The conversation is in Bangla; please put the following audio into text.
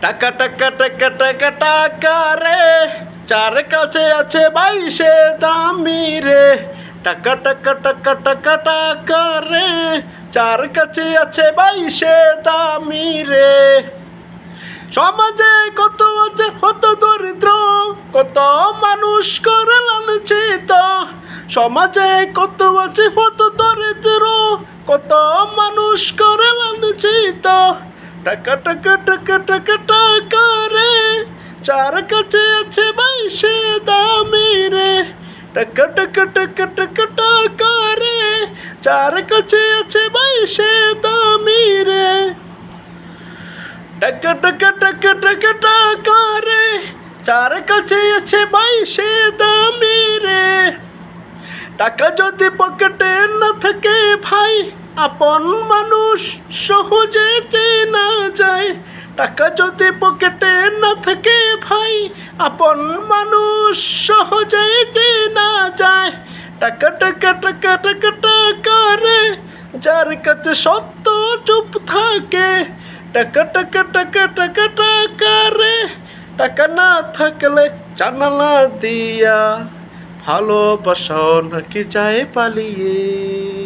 টাকা টাকা টাকা টাকা টাকা রে, চার কাছে আছে বাইশে দামি রে। টাকা টাকা টাকা টাকা টাকা রে, চার কাছে আছে বাইশে দামি রে। সমাজে কত আছে হত দরিদ্র, কত মানুষ করে লালচিত। সমাজে কত আছে হত দরিদ্র, কত মানুষ করে লালচিত। টাকা টাকা টাকা টাকা টাকা রে, চার কাছে আছে বাইশে দামি রে। টাকা টাকা টাকা টাকা টাকা রে, চার কাছে আছে বাইশে দামি রে। টাকা টাকা টাকা টাকা টাকা রে, চার কাছে আছে বাইশে দামি রে। টাকা যদি পকেটে না থাকে ভাই, আপন মানুষ সহজে চেনা যায়। টাকা যদি পকেটে না থাকে ভাই, আপন মানুষ সহজে চেনা যায়। টাকা টাকা টাকা টাকা টাকা রে, যার কাছে সত্য চুপ থাকে। টাকা টাকা টাকা টাকা টাকা রে, টাকা না থাকলে জানালা দিয়া ভালোবাসা নাকি যায় পালিয়ে।